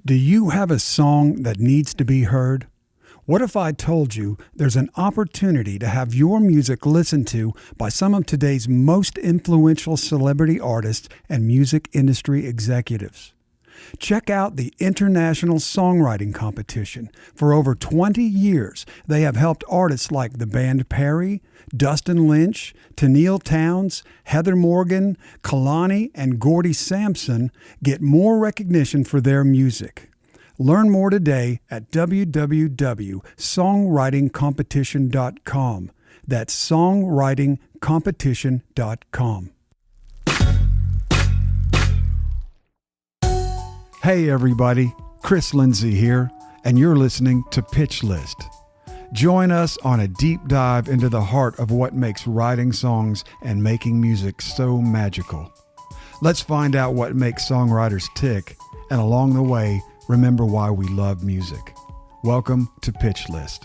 Do you have a song that needs to be heard? What if I told you there's an opportunity to have your music listened to by some of today's most influential celebrity artists and music industry executives? Check out the International Songwriting Competition. For over 20 years, they have helped artists like the band Perry, Dustin Lynch, Tennille Townes, Heather Morgan, Kalani, and Gordy Sampson get more recognition for their music. Learn more today at www.songwritingcompetition.com. That's songwritingcompetition.com. Hey everybody, Chris Lindsay here, and you're listening to Pitch List. Join us on a deep dive into the heart of what makes writing songs and making music so magical. Let's find out what makes songwriters tick, and along the way, remember why we love music. Welcome to Pitch List.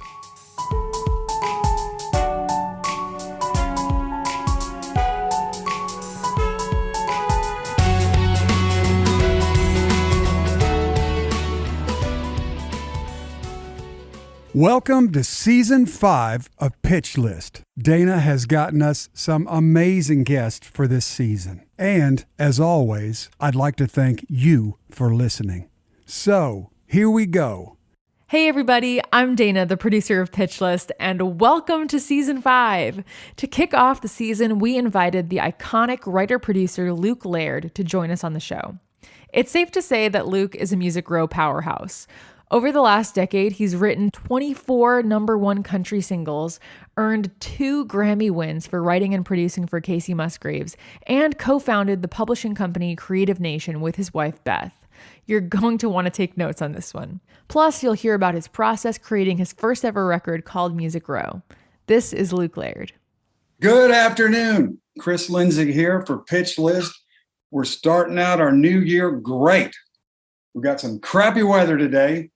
Welcome to Season 5 of Pitch List. Dana has gotten us some amazing guests for this season. And, as always, I'd like to thank you for listening. So, here we go. Hey everybody, I'm Dana, the producer of Pitch List, and welcome to Season 5. To kick off the season, we invited the iconic writer-producer Luke Laird to join us on the show. It's safe to say that Luke is a Music Row powerhouse. Over the last decade, he's written 24 number one country singles, earned 2 Grammy wins for writing and producing for Kacey Musgraves, and co-founded the publishing company Creative Nation with his wife, Beth. You're going to want to take notes on this one. Plus, you'll hear about his process creating his first ever record called Music Row. This is Luke Laird. Good afternoon. Chris Lindsay here for Pitch List. We're starting out our new year great. We got some crappy weather today,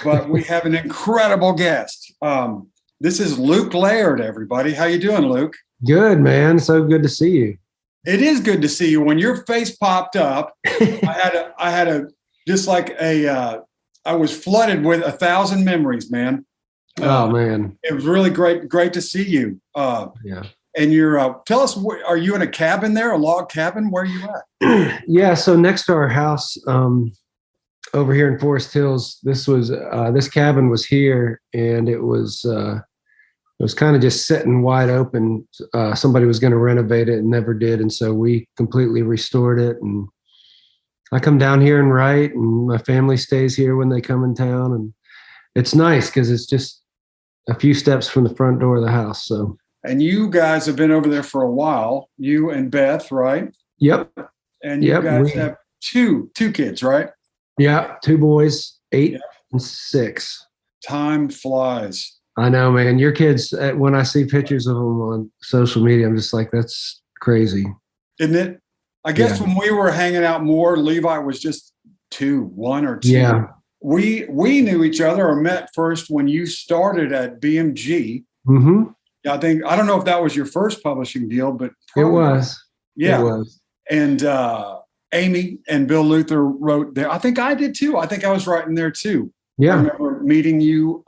but we have an incredible guest. This is Luke Laird, everybody. How you doing, Luke? Good, man. So good to see you. It is good to see you. When your face popped up, I was flooded with 1,000 memories, man. Oh man, it was really great to see you. Yeah. And you're tell us, are you in a cabin there, a log cabin? Where are you at? Yeah. So next to our house, over here in Forest Hills, this cabin was here, and it was kind of just sitting wide open. Somebody was going to renovate it and never did. And so we completely restored it. And I come down here and write, and my family stays here when they come in town. And it's nice because it's just a few steps from the front door of the house. So. And you guys have been over there for a while, you and Beth, right? Yep. And you guys have two kids, right? Yeah. 2 boys, 8 and 6. Time flies. I know, man. Your kids, when I see pictures of them on social media, I'm just like, that's crazy. Isn't it? I guess when we were hanging out more, Levi was just 1 or 2. Yeah. We knew each other or met first when you started at BMG. Mm-hmm. I don't know if that was your first publishing deal, but probably. It was. Yeah. It was. And Amy and Bill Luther wrote there. I think I did too. I think I was writing there too. Yeah. I remember meeting you.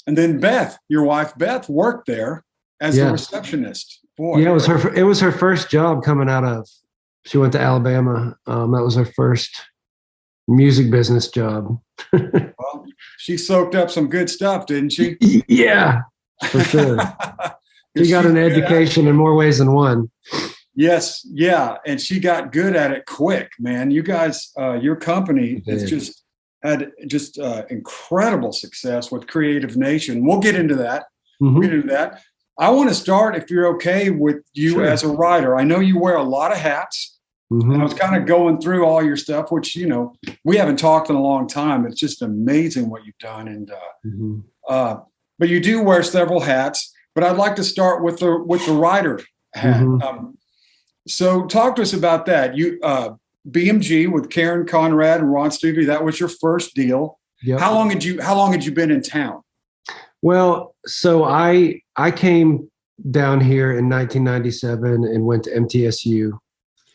And then Beth, your wife, Beth, worked there as the receptionist. Boy, yeah, it was her first job coming out of. She went to Alabama. That was her first music business job. Well, she soaked up some good stuff, didn't she? Yeah, for sure. She got an education in more ways than one. Yes, yeah, and she got good at it quick, man. You guys, your company has had incredible success with Creative Nation. We'll get into that. Mm-hmm. I want to start, if you're okay with you as a writer. I know you wear a lot of hats. Mm-hmm. And I was kind of going through all your stuff, which, we haven't talked in a long time. It's just amazing what you've done. And but you do wear several hats. But I'd like to start with the writer hat. Mm-hmm. So talk to us about that. You BMG with Karen Conrad and Ron Stuvey, that was your first deal. Yep. How long had you been in town? Well, so I came down here in 1997 and went to MTSU.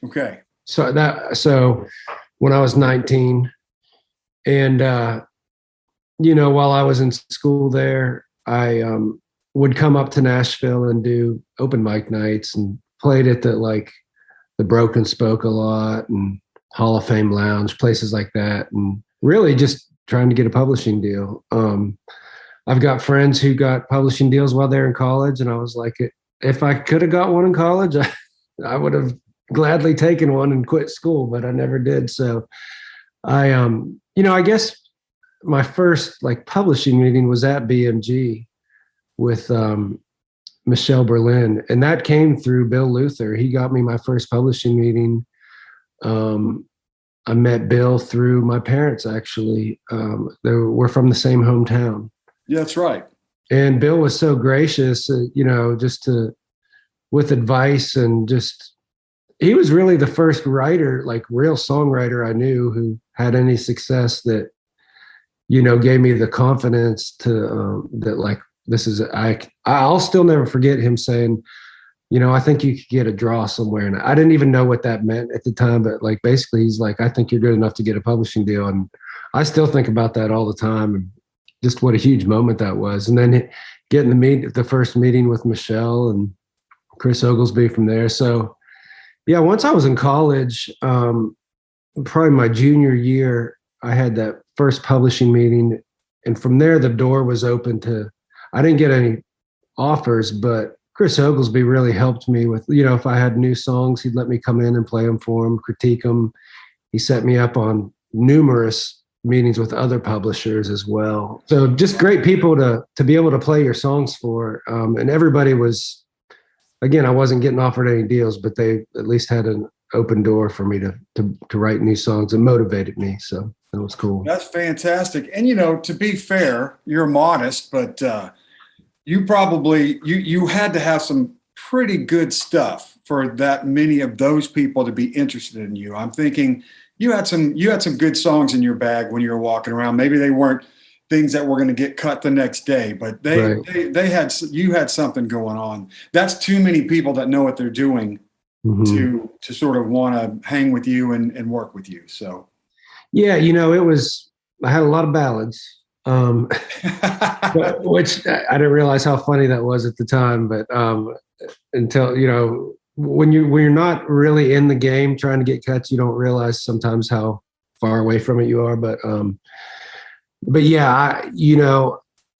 Okay. So when I was 19, And, while I was in school there, I would come up to Nashville and do open mic nights and played at the Broken Spoke a lot and Hall of Fame Lounge, places like that. And really just trying to get a publishing deal. I've got friends who got publishing deals while they're in college. And I was like, if I could have got one in college, I would have gladly taken one and quit school, but I never did. So I guess my first publishing meeting was at BMG with Michelle Berlin, and that came through Bill Luther. He got me my first publishing meeting. I met Bill through my parents, actually. We're from the same hometown. Yeah, that's right. And Bill was so gracious, with advice, and he was really the first writer, real songwriter I knew who had any success that, gave me the confidence to, that this is, I'll still never forget him saying, I think you could get a draw somewhere. And I didn't even know what that meant at the time, but basically he's like, I think you're good enough to get a publishing deal. And I still think about that all the time, and just what a huge moment that was. And then getting the first meeting with Michelle and Chris Oglesby from there. So yeah, once I was in college, probably my junior year, I had that first publishing meeting. And from there, the door was open I didn't get any offers, but Chris Oglesby really helped me with, if I had new songs, he'd let me come in and play them for him, critique them. He set me up on numerous meetings with other publishers as well. So just great people to be able to play your songs for. And everybody was, again, I wasn't getting offered any deals, but they at least had an open door for me to write new songs, and motivated me. So that was cool. That's fantastic. And, to be fair, you're modest, but you probably, you had to have some pretty good stuff for that many of those people to be interested in you. I'm thinking you had some good songs in your bag when you were walking around. Maybe they weren't things that were going to get cut the next day, but you had something going on. That's too many people that know what they're doing to sort of want to hang with you and work with you. So yeah, I had a lot of ballads, which I didn't realize how funny that was at the time. But until, when you're not really in the game trying to get cuts, you don't realize sometimes how far away from it you are. But yeah,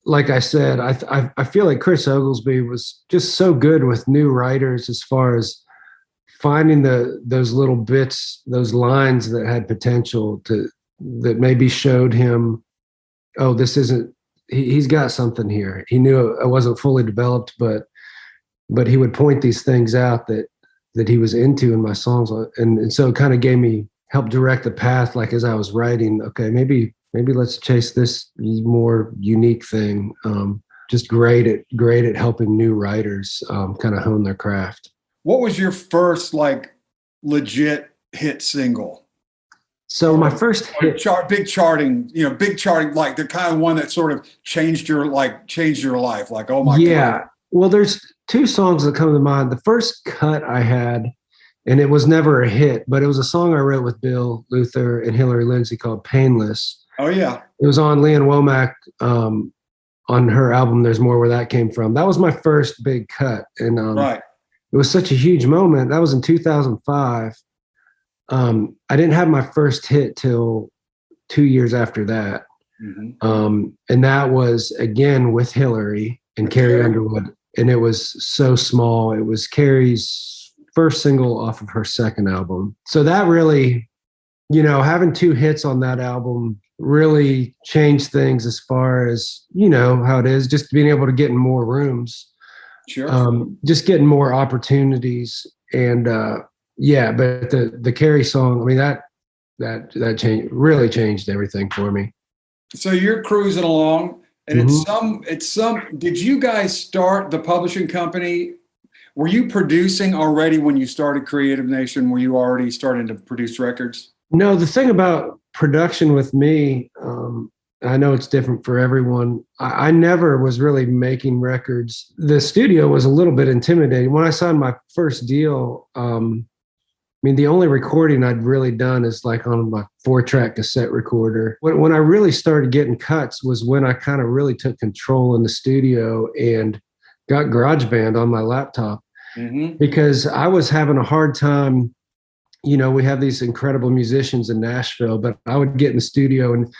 like I said, I feel like Chris Oglesby was just so good with new writers as far as finding those little bits, those lines that had potential that maybe showed him, oh, this isn't, he's got something here. He knew it wasn't fully developed, but he would point these things out that he was into in my songs. And so it kind of helped direct the path. As I was writing, okay, maybe let's chase this more unique thing. Just great at helping new writers kind of hone their craft. What was your first legit hit single? So my first hit, big charting, like the kind of one that sort of changed your life. Like, oh my God. Yeah. Well, there's two songs that come to mind. The first cut I had, and it was never a hit, but it was a song I wrote with Bill Luther and Hillary Lindsey called Painless. Oh yeah. It was on Leanne Womack, on her album, There's More Where That Came From. That was my first big cut. And right. It was such a huge moment. That was in 2005. I didn't have my first hit till 2 years after that. Mm-hmm. And that was again with Hillary and Carrie Underwood. And it was so small. It was Carrie's first single off of her second album. So that really, having two hits on that album really changed things as far as, how it is, just being able to get in more rooms. Sure. Just getting more opportunities. And yeah, but the Carrie song, I mean, that really changed everything for me. So you're cruising along, and did you guys start the publishing company? Were you producing already when you started Creative Nation? Were you already starting to produce records? No, the thing about production with me, I know it's different for everyone. I never was really making records. The studio was a little bit intimidating. When I signed my first deal, mean, the only recording I'd really done is like on my 4-track cassette recorder. When I really started getting cuts was when I kind of really took control in the studio and got GarageBand on my laptop, because I was having a hard time. We have these incredible musicians in Nashville, but I would get in the studio and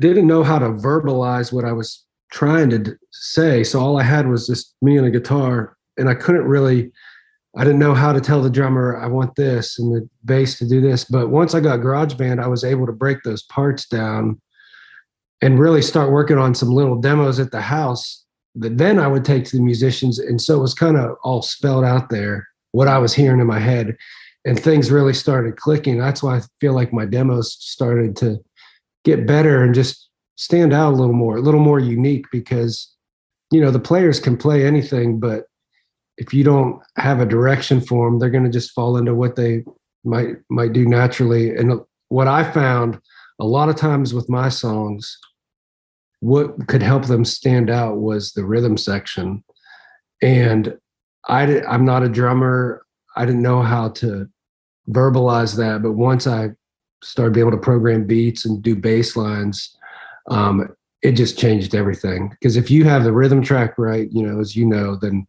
didn't know how to verbalize what I was trying to say. So all I had was just me and a guitar, and I didn't know how to tell the drummer, I want this, and the bass to do this. But once I got GarageBand, I was able to break those parts down and really start working on some little demos at the house that then I would take to the musicians. And so it was kind of all spelled out there, what I was hearing in my head, and things really started clicking. That's why I feel like my demos started to get better and just stand out a little more unique, because, the players can play anything, but if you don't have a direction for them, they're going to just fall into what they might do naturally. And what I found a lot of times with my songs, what could help them stand out was the rhythm section. And I'm not a drummer. I didn't know how to verbalize that. But once I started being able to program beats and do bass lines, it just changed everything. Because if you have the rhythm track right, then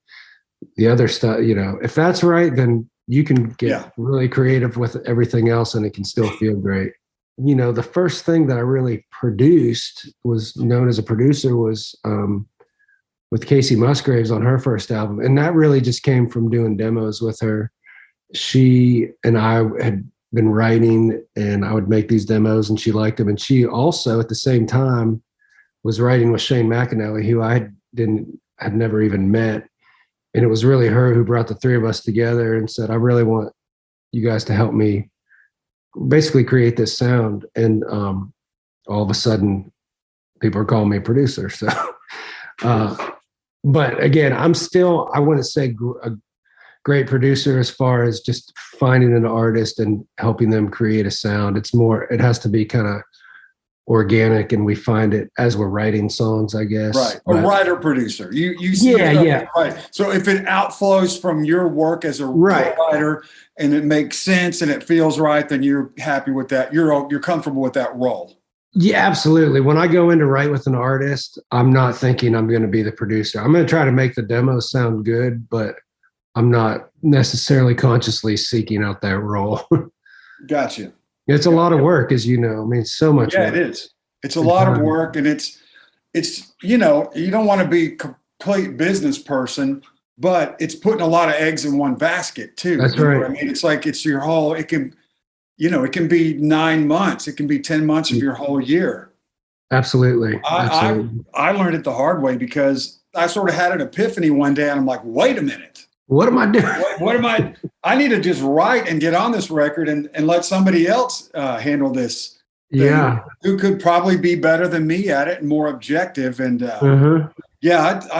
the other stuff, if that's right, then you can get really creative with everything else and it can still feel great. The first thing that I really produced, was known as a producer, was with Kacey Musgraves on her first album. And that really just came from doing demos with her. She and I had been writing, and I would make these demos and she liked them. And she also at the same time was writing with Shane McAnally, who I had never even met. And it was really her who brought the three of us together and said, I really want you guys to help me basically create this sound. And all of a sudden, people are calling me a producer. So, but again, I wouldn't say a great producer as far as just finding an artist and helping them create a sound. It has to be kind of organic, and we find it as we're writing songs, I guess. Right. A writer producer. You see right. So if it outflows from your work as a writer and it makes sense and it feels right, then you're happy with that. You're comfortable with that role. Yeah, absolutely. When I go in to write with an artist, I'm not thinking I'm going to be the producer. I'm going to try to make the demo sound good, but I'm not necessarily consciously seeking out that role. Gotcha. It's a lot of work, as you know. I mean, so much work. It is. It's a lot of work, and it's you don't want to be a complete business person, but it's putting a lot of eggs in one basket too. That's right. I mean, it's like it's your whole. It can be 9 months. It can be 10 months of your whole year. Absolutely. I learned it the hard way, because I sort of had an epiphany one day, and I'm like, wait a minute. What am I doing? What am I? I need to just write and get on this record and let somebody else handle this. Yeah. Who could probably be better than me at it and more objective. And I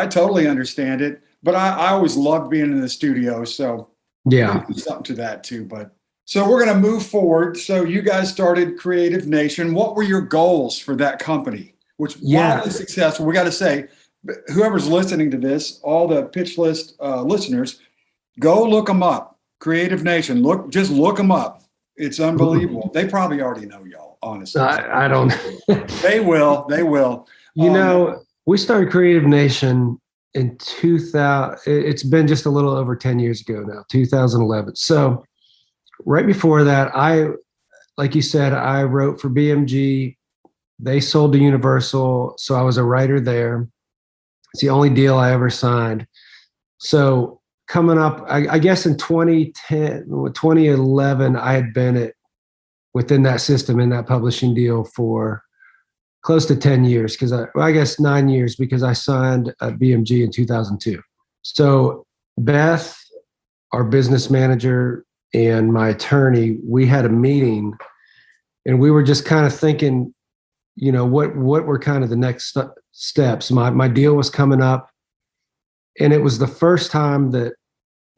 totally understand it. But I always loved being in the studio. So there's something to that too. But so we're going to move forward. So you guys started Creative Nation. What were your goals for that company? Which wildly successful. We got to say, whoever's listening to this, all the Pitch List listeners, go look them up. Creative Nation. Just look them up. It's unbelievable. They probably already know y'all, honestly. I don't. They will. They will. We started Creative Nation in 2000. It's been just a little over 10 years ago now, 2011. So right before that, like you said, I wrote for BMG. They sold to Universal, so I was a writer there. It's the only deal I ever signed. So coming up, I guess in 2011, I had been within that system, in that publishing deal, for close to 10 years, because I guess 9 years, because I signed at BMG in 2002. So Beth, our business manager, and my attorney, we had a meeting, and we were just kind of thinking, what were kind of the next steps. My deal was coming up, and it was the first time that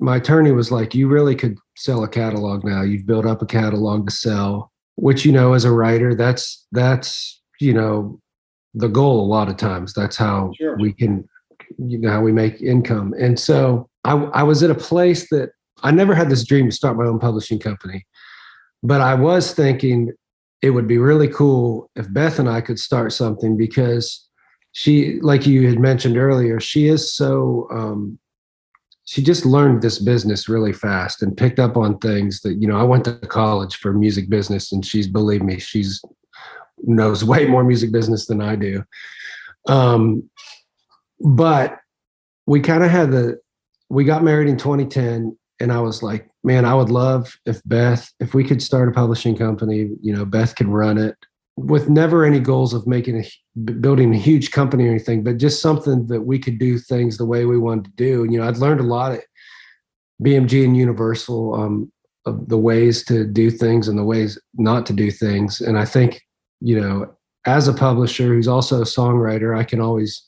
my attorney was like, you really could sell a catalog now. You've built up a catalog to sell, which, as a writer, that's the goal a lot of times. That's how we can, how we make income. And so I was at a place that I never had this dream to start my own publishing company, but I was thinking it would be really cool if Beth and I could start something, because she, like you had mentioned earlier, she is so, she just learned this business really fast and picked up on things that, I went to college for music business, and believe me, she's knows way more music business than I do. But we kind of we got married in 2010, and I was like, man, I would love if we could start a publishing company, Beth could run it, with never any goals of building a huge company or anything, but just something that we could do things the way we wanted to do. I'd learned a lot at BMG and Universal, of the ways to do things and the ways not to do things. And I think, as a publisher who's also a songwriter, I can always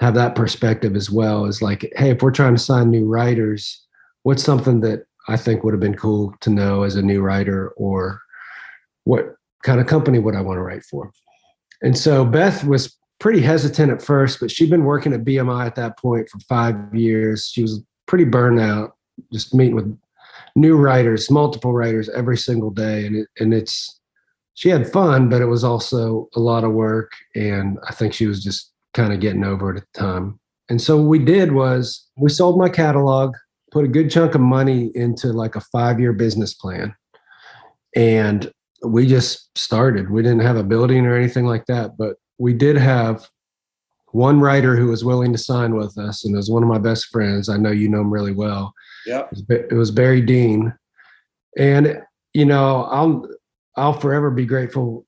have that perspective as well, as like, hey, if we're trying to sign new writers, what's something that I think would have been cool to know as a new writer, or what kind of company would I want to write for? And so Beth was pretty hesitant at first, but she'd been working at BMI at that point for 5 years. She was pretty burned out, just meeting with new writers, multiple writers every single day. She had fun, but it was also a lot of work. And I think she was just kind of getting over it at the time. And so what we did was we sold my catalog, put a good chunk of money into like a 5-year business plan. And we just started. We didn't have a building or anything like that, but we did have one writer who was willing to sign with us, and it was one of my best friends. I know you know him really well. Yep. It was Barry Dean. And, I'll forever be grateful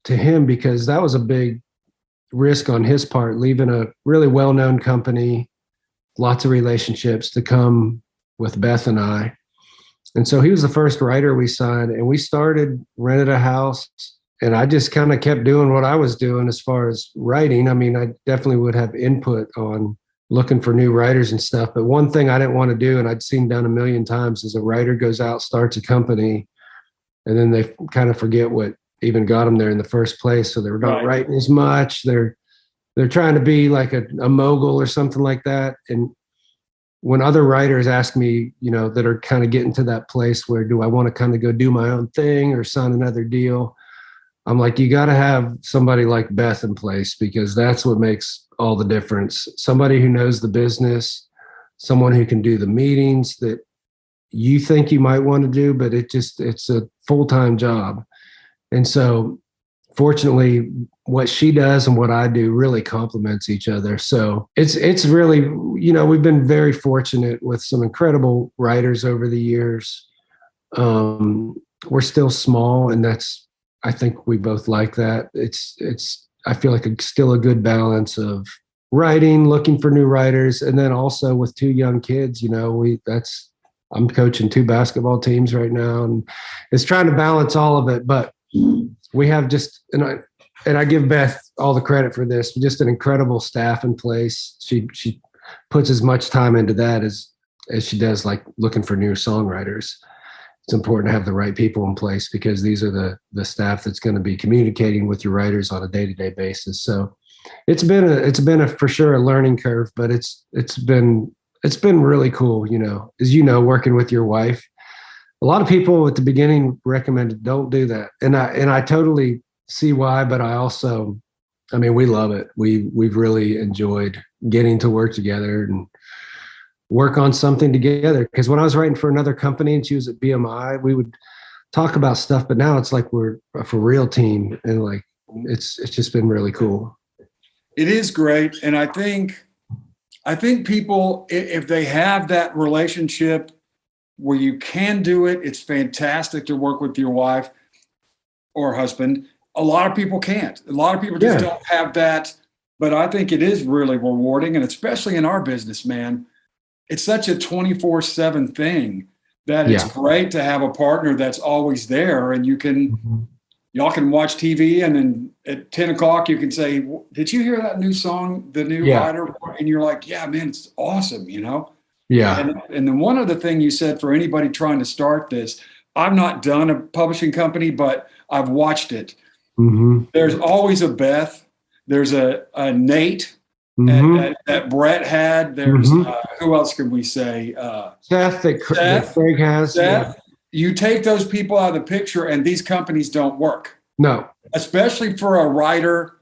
to him, because that was a big risk on his part, leaving a really well-known company, lots of relationships, to come with Beth and I. And so he was the first writer we signed, and we rented a house, and I just kind of kept doing what I was doing as far as writing. I mean, I definitely would have input on looking for new writers and stuff. But one thing I didn't want to do, and I'd seen done a million times, is a writer goes out, starts a company, and then they kind of forget what even got them there in the first place. So they're not writing as much. They're trying to be like a mogul or something like that. And when other writers ask me, that are kind of getting to that place where, do I want to kind of go do my own thing or sign another deal? I'm like, you got to have somebody like Beth in place, because that's what makes all the difference. Somebody who knows the business, someone who can do the meetings that you think you might want to do, but it's a full-time job. And so fortunately, what she does and what I do really complements each other. So it's really, we've been very fortunate with some incredible writers over the years. We're still small, and I think we both like that. I feel like it's still a good balance of writing, looking for new writers, and then also with 2 young kids, I'm coaching 2 basketball teams right now, and it's trying to balance all of it. But we have and I give Beth all the credit for this, just an incredible staff in place. She puts as much time into that as she does like looking for new songwriters. It's important to have the right people in place, because these are the staff that's going to be communicating with your writers on a day-to-day basis. So it's been a for sure a learning curve, but it's been really cool, as working with your wife. A lot of people at the beginning recommended don't do that. And I totally see why, but we love it. We've really enjoyed getting to work together and work on something together. Because when I was writing for another company and she was at BMI, we would talk about stuff, but now it's like we're a for real team, and like it's just been really cool. It is great. And I think people, if they have that relationship where you can do it, it's fantastic to work with your wife or husband. A lot of people can't. A lot of people just don't have that. But I think it is really rewarding. And especially in our business, man, it's such a 24/7 thing that it's great to have a partner that's always there, and y'all can watch TV, and then at 10 o'clock you can say, did you hear that new song, the new writer? And you're like, yeah, man, it's awesome, Yeah. And then one other thing you said, for anybody trying to start this, I've not done a publishing company, but I've watched it. Mm-hmm. There's always a Beth. There's a Nate. that Brett had. There's who else can we say? Seth, that Craig has. Seth. Yeah. You take those people out of the picture, and these companies don't work. No, especially for a writer.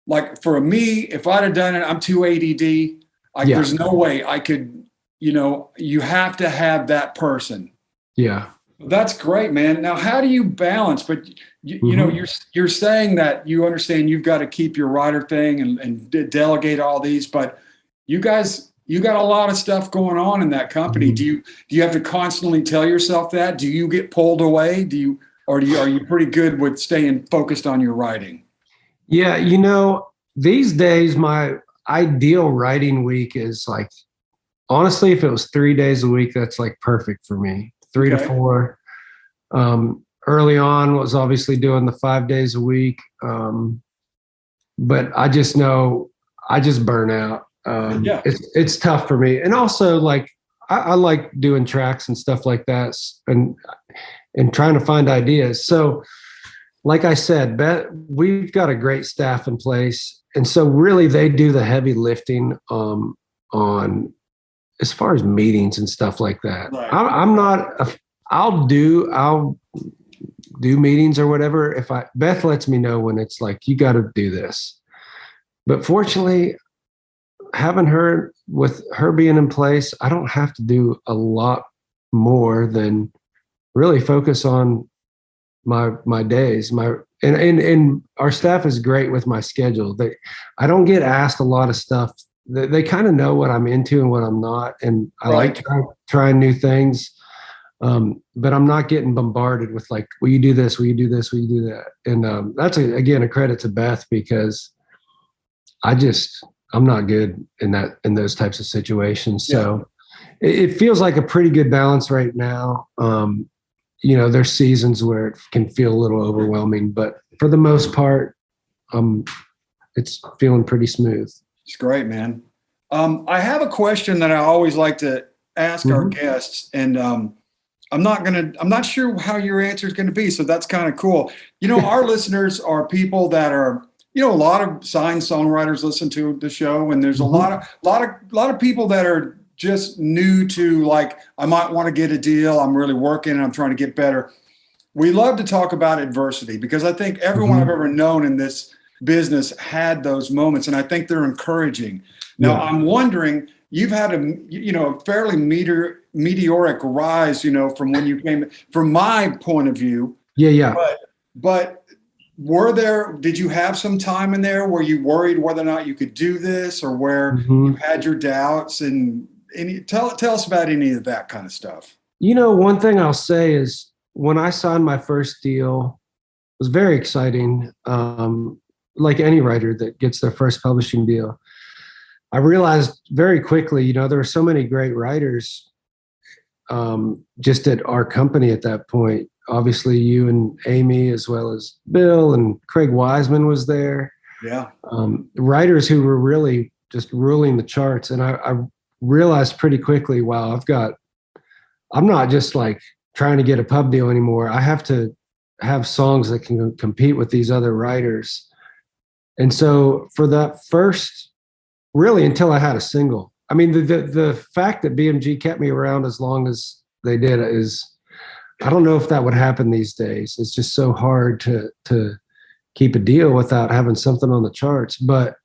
Like for me, if I'd have done it, I'm too ADD. There's no way I could. You have to have that person. Yeah. That's great, man. Now, how do you balance? But you know, you're saying that you understand you've got to keep your writer thing and delegate all these, but you guys, you got a lot of stuff going on in that company. Do you have to constantly tell yourself that? Do you get pulled away? Are you pretty good with staying focused on your writing? Yeah, these days my ideal writing week is like, honestly, if it was 3 days a week, that's like perfect for me. 3 to 4. Early on was obviously doing the 5 days a week. But I just know I just burn out. It's tough for me. And also like, I like doing tracks and stuff like that and trying to find ideas. So like I said, Beth, we've got a great staff in place. And so really they do the heavy lifting on as far as meetings and stuff like that. Right. I'll do meetings or whatever. Beth lets me know when it's like, you got to do this. But fortunately, with her being in place, I don't have to do a lot more than really focus on my days. And our staff is great with my schedule. I don't get asked a lot of stuff. They kind of know what I'm into and what I'm not. And I like trying new things. But I'm not getting bombarded with like, will you do this? Will you do this? Will you do that? And that's again a credit to Beth, because I'm not good in those types of situations. So it feels like a pretty good balance right now. There's seasons where it can feel a little overwhelming, but for the most part, it's feeling pretty smooth. It's great, man. I have a question that I always like to ask our guests, and I'm not sure how your answer is going to be. So that's kind of cool. Our listeners are people that are, a lot of signed songwriters listen to the show, and there's a lot of people that are just new to, like, I might want to get a deal. I'm really working and I'm trying to get better. We love to talk about adversity because I think everyone I've ever known in this business had those moments, and I think they're encouraging. Now, I'm wondering, you've had a fairly meteoric rise, from when you came, from my point of view. But did you have some time in there where you worried whether or not you could do this, or where you had your doubts? And tell us about any of that kind of stuff. One thing I'll say is when I signed my first deal, it was very exciting. Like any writer that gets their first publishing deal, I realized very quickly, there were so many great writers just at our company at that point. Obviously, you and Amy, as well as Bill and Craig Wiseman was there. Yeah. Writers who were really just ruling the charts. And I realized pretty quickly, wow, I'm not just like trying to get a pub deal anymore. I have to have songs that can compete with these other writers. And so for that first, really until I had a single, I mean, the fact that BMG kept me around as long as they did is, I don't know if that would happen these days. It's just so hard to keep a deal without having something on the charts. But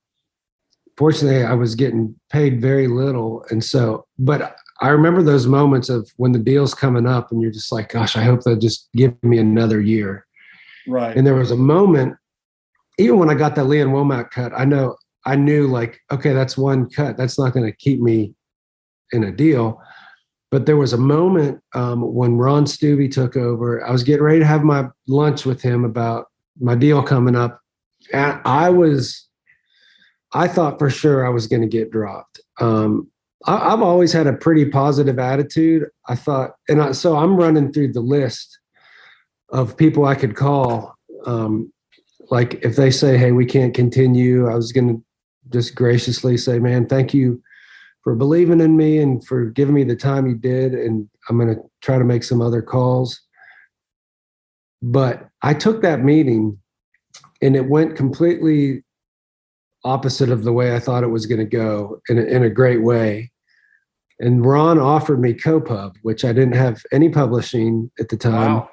fortunately, I was getting paid very little. And so, but I remember those moments of when the deal's coming up and you're just like, gosh, I hope they'll just give me another year. Right. And there was a moment, even when I got that Lee and Womack cut, I knew like, okay, that's one cut. That's not going to keep me in a deal. But there was a moment when Ron Stuvey took over. I was getting ready to have my lunch with him about my deal coming up. And I thought for sure I was going to get dropped. I've always had a pretty positive attitude. I thought, so I'm running through the list of people I could call. Like if they say, hey, we can't continue, I was going to just graciously say, man, thank you for believing in me and for giving me the time you did. And I'm going to try to make some other calls. But I took that meeting and it went completely opposite of the way I thought it was going to go in a great way. And Ron offered me co-pub, which I didn't have any publishing at the time. Wow.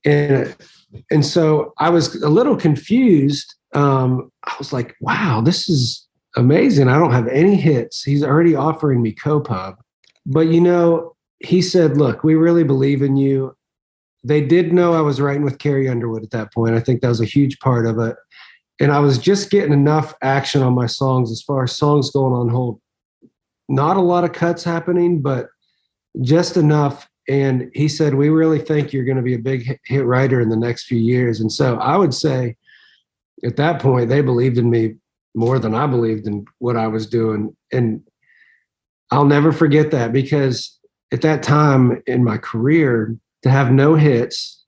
And so I was a little confused. I was like, wow, this is amazing. I don't have any hits. He's already offering me co-pub. But, he said, look, we really believe in you. They did know I was writing with Carrie Underwood at that point. I think that was a huge part of it. And I was just getting enough action on my songs as far as songs going on hold. Not a lot of cuts happening, but just enough. And he said, we really think you're going to be a big hit writer in the next few years. And so I would say at that point, they believed in me more than I believed in what I was doing. And I'll never forget that, because at that time in my career, to have no hits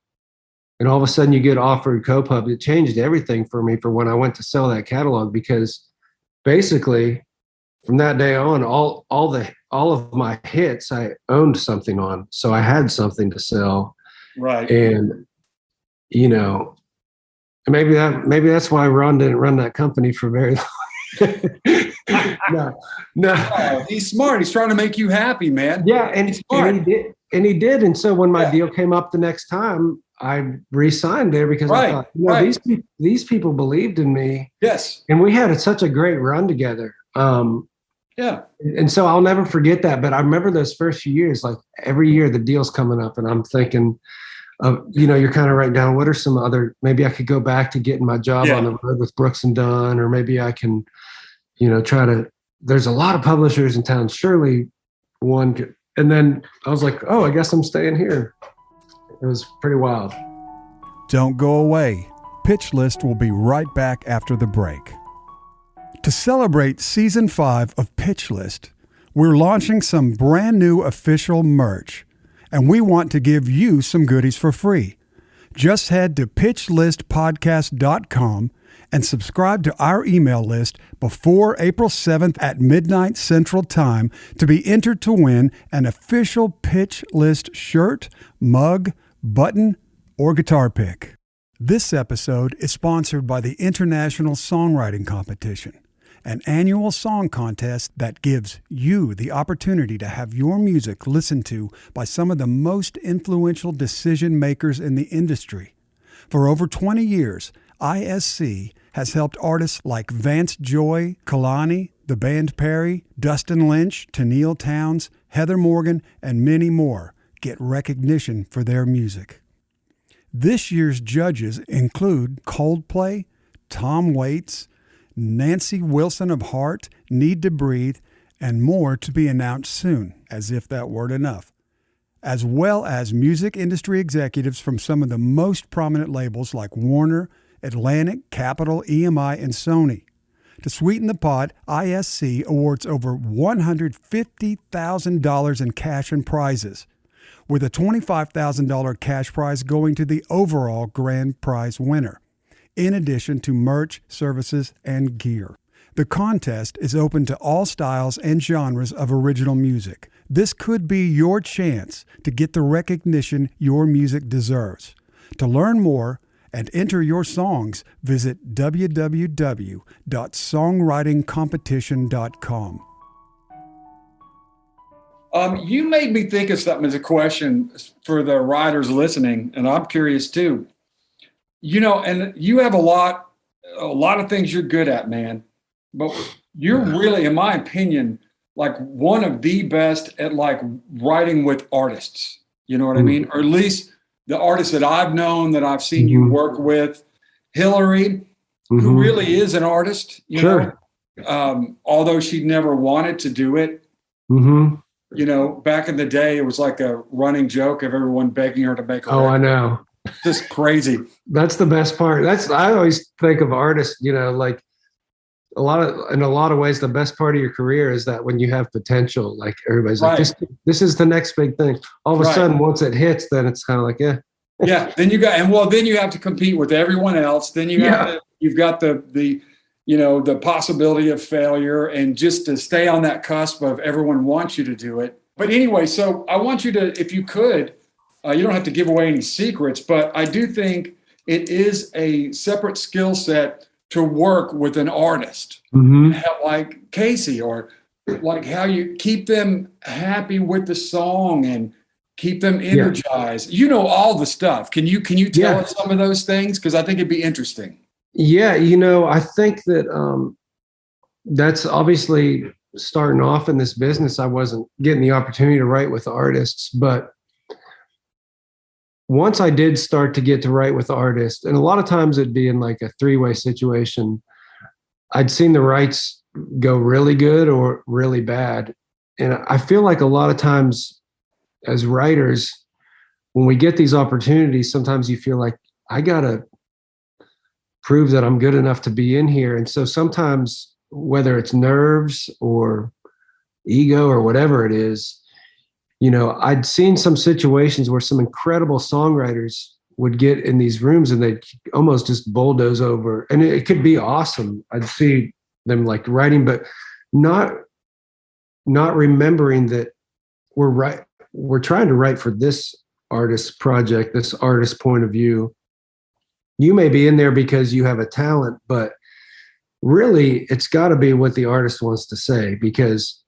and all of a sudden you get offered co-pub, it changed everything for me for when I went to sell that catalog, because basically from that day on, all of my hits I owned something on, so I had something to sell. Right. And maybe that's why Ron didn't run that company for very long. No. Oh, he's smart. He's trying to make you happy, man. Yeah, and he did. And so when my deal came up the next time, I re-signed there because I thought, these people believed in me. Yes. And we had such a great run together. Yeah. And so I'll never forget that. But I remember those first few years, like every year the deal's coming up and I'm thinking of, you're kind of writing down, what are some other, maybe I could go back to getting my job on the road with Brooks and Dunn, or maybe I can, try to, there's a lot of publishers in town. Surely one could, and then I was like, oh, I guess I'm staying here. It was pretty wild. Don't go away. Pitch List will be right back after the break. To celebrate Season 5 of Pitch List, we're launching some brand new official merch, and we want to give you some goodies for free. Just head to pitchlistpodcast.com and subscribe to our email list before April 7th at midnight Central Time to be entered to win an official Pitch List shirt, mug, button, or guitar pick. This episode is sponsored by the International Songwriting Competition, an annual song contest that gives you the opportunity to have your music listened to by some of the most influential decision makers in the industry. For over 20 years, ISC has helped artists like Vance Joy, Kalani, the band Perry, Dustin Lynch, Tennille Towns, Heather Morgan, and many more get recognition for their music. This year's judges include Coldplay, Tom Waits, Nancy Wilson of Heart, Need to Breathe, and more to be announced soon, as if that weren't enough, as well as music industry executives from some of the most prominent labels like Warner, Atlantic, Capitol, EMI, and Sony. To sweeten the pot, ISC awards over $150,000 in cash and prizes, with a $25,000 cash prize going to the overall grand prize winner, in addition to merch, services, and gear. The contest is open to all styles and genres of original music. This could be your chance to get the recognition your music deserves. To learn more and enter your songs, visit www.songwritingcompetition.com. You made me think of something as a question for the writers listening, and I'm curious too. And you have a lot of things you're good at, man. But you're really, in my opinion, like one of the best at like writing with artists. You know what I mean? Or at least the artists that I've known, that I've seen you work with. Hillary, who really is an artist, you know, although she never wanted to do it. Back in the day, it was like a running joke of everyone begging her to make a record. I know. Just crazy. That's the best part. I always think of artists, like in a lot of ways, the best part of your career is that when you have potential, like everybody's like, this is the next big thing. All of a sudden, once it hits, then it's kind of like, yeah. Then you have to compete with everyone else. Then you've got the possibility of failure, and just to stay on that cusp of everyone wants you to do it. But anyway, so I want you to, if you could, you don't have to give away any secrets, but I do think it is a separate skill set to work with an artist, like Kacey, or like how you keep them happy with the song and keep them energized. You know all the stuff. Can you tell us some of those things? Because I think it'd be interesting. Yeah, I think that that's obviously starting off in this business. I wasn't getting the opportunity to write with artists, but once I did start to get to write with artists, and a lot of times it'd be in like a three-way situation, I'd seen the rights go really good or really bad. And I feel like a lot of times as writers, when we get these opportunities, sometimes you feel like I got to prove that I'm good enough to be in here. And so sometimes, whether it's nerves or ego or whatever it is, I'd seen some situations where some incredible songwriters would get in these rooms and they'd almost just bulldoze over, and it could be awesome. I'd see them like writing, but not remembering that we're trying to write for this artist's project, this artist's point of view. You may be in there because you have a talent, but really it's got to be what the artist wants to say, because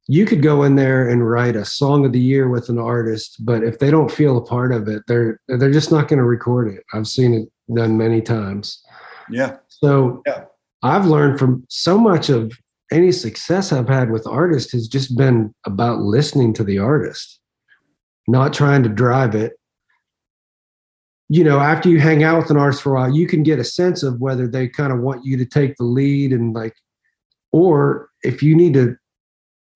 you could go in there and write a song of the year with an artist, but if they don't feel a part of it, they're just not going to record it. I've seen it done many times. Yeah. So I've learned from so much of any success I've had with artists has just been about listening to the artist, not trying to drive it. After you hang out with an artist for a while, you can get a sense of whether they kind of want you to take the lead and or if you need to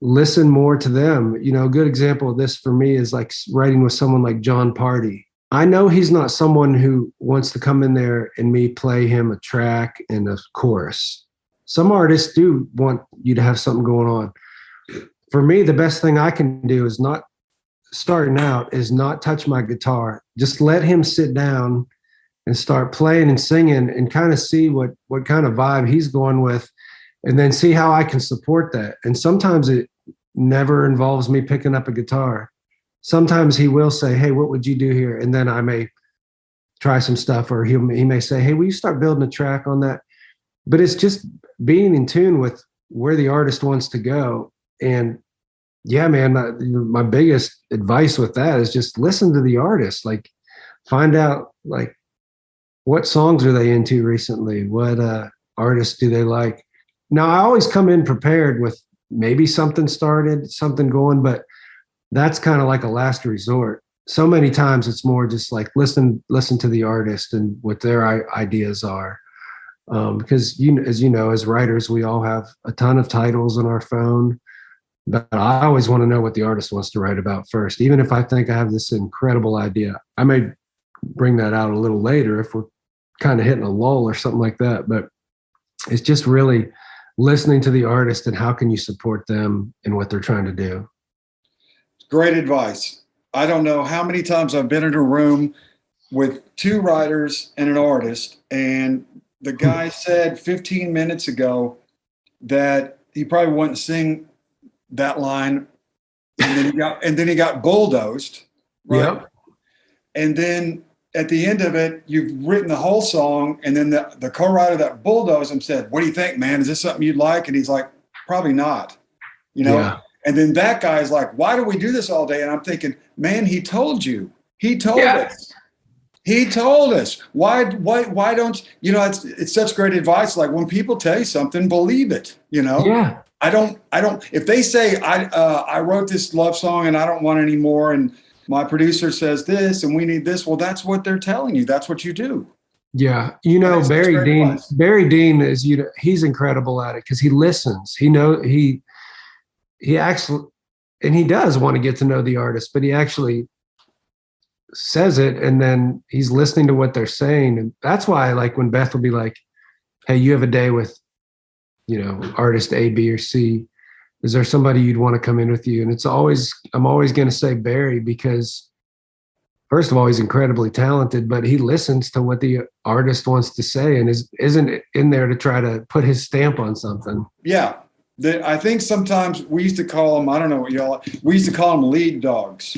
listen more to them. A good example of this for me is like writing with someone like John Party. I know he's not someone who wants to come in there and me play him a track and a chorus. Some artists do want you to have something going on. For me, the best thing I can do is not touch my guitar. Just let him sit down and start playing and singing and kind of see what kind of vibe he's going with, and then see how I can support that. And sometimes it never involves me picking up a guitar. Sometimes he will say, "Hey, what would you do here?" And then I may try some stuff, or he may say, "Hey, will you start building a track on that?" But it's just being in tune with where the artist wants to go. And yeah, man, my biggest advice with that is just listen to the artist. Like, find out like what songs are they into recently? What artists do they like? Now, I always come in prepared with maybe something started, something going, but that's kind of like a last resort. So many times it's more just like listen to the artist and what their ideas are. Because as writers, we all have a ton of titles on our phone, but I always want to know what the artist wants to write about first. Even if I think I have this incredible idea, I may bring that out a little later if we're kind of hitting a lull or something like that. But it's just really listening to the artist and how can you support them in what they're trying to do. Great advice. I don't know how many times I've been in a room with two writers and an artist, and the guy said 15 minutes ago that he probably wouldn't sing that line, and then he got bulldozed, right? Yep. And then at the end of it, you've written the whole song, and then the co-writer that bulldozed him said, "What do you think, man? Is this something you'd like?" And he's like, "Probably not," Yeah. And then that guy's like, "Why do we do this all day?" And I'm thinking, man, he told you. He told us. He told us. Why don't it's such great advice. Like, when people tell you something, believe it. Yeah. I don't. If they say I wrote this love song and I don't want any more, and my producer says this and we need this, well, that's what they're telling you. That's what you do. Yeah. Barry Dean is, he's incredible at it because he listens. He actually, and he does want to get to know the artist, but he actually says it, and then he's listening to what they're saying. And that's why I like when Beth will be like, "Hey, you have a day with, artist A, B, or C. Is there somebody you'd want to come in with you?" And I'm always going to say Barry, because first of all, he's incredibly talented, but he listens to what the artist wants to say and isn't in there to try to put his stamp on something. Yeah. I think sometimes we used to call them, I don't know what we used to call them lead dogs.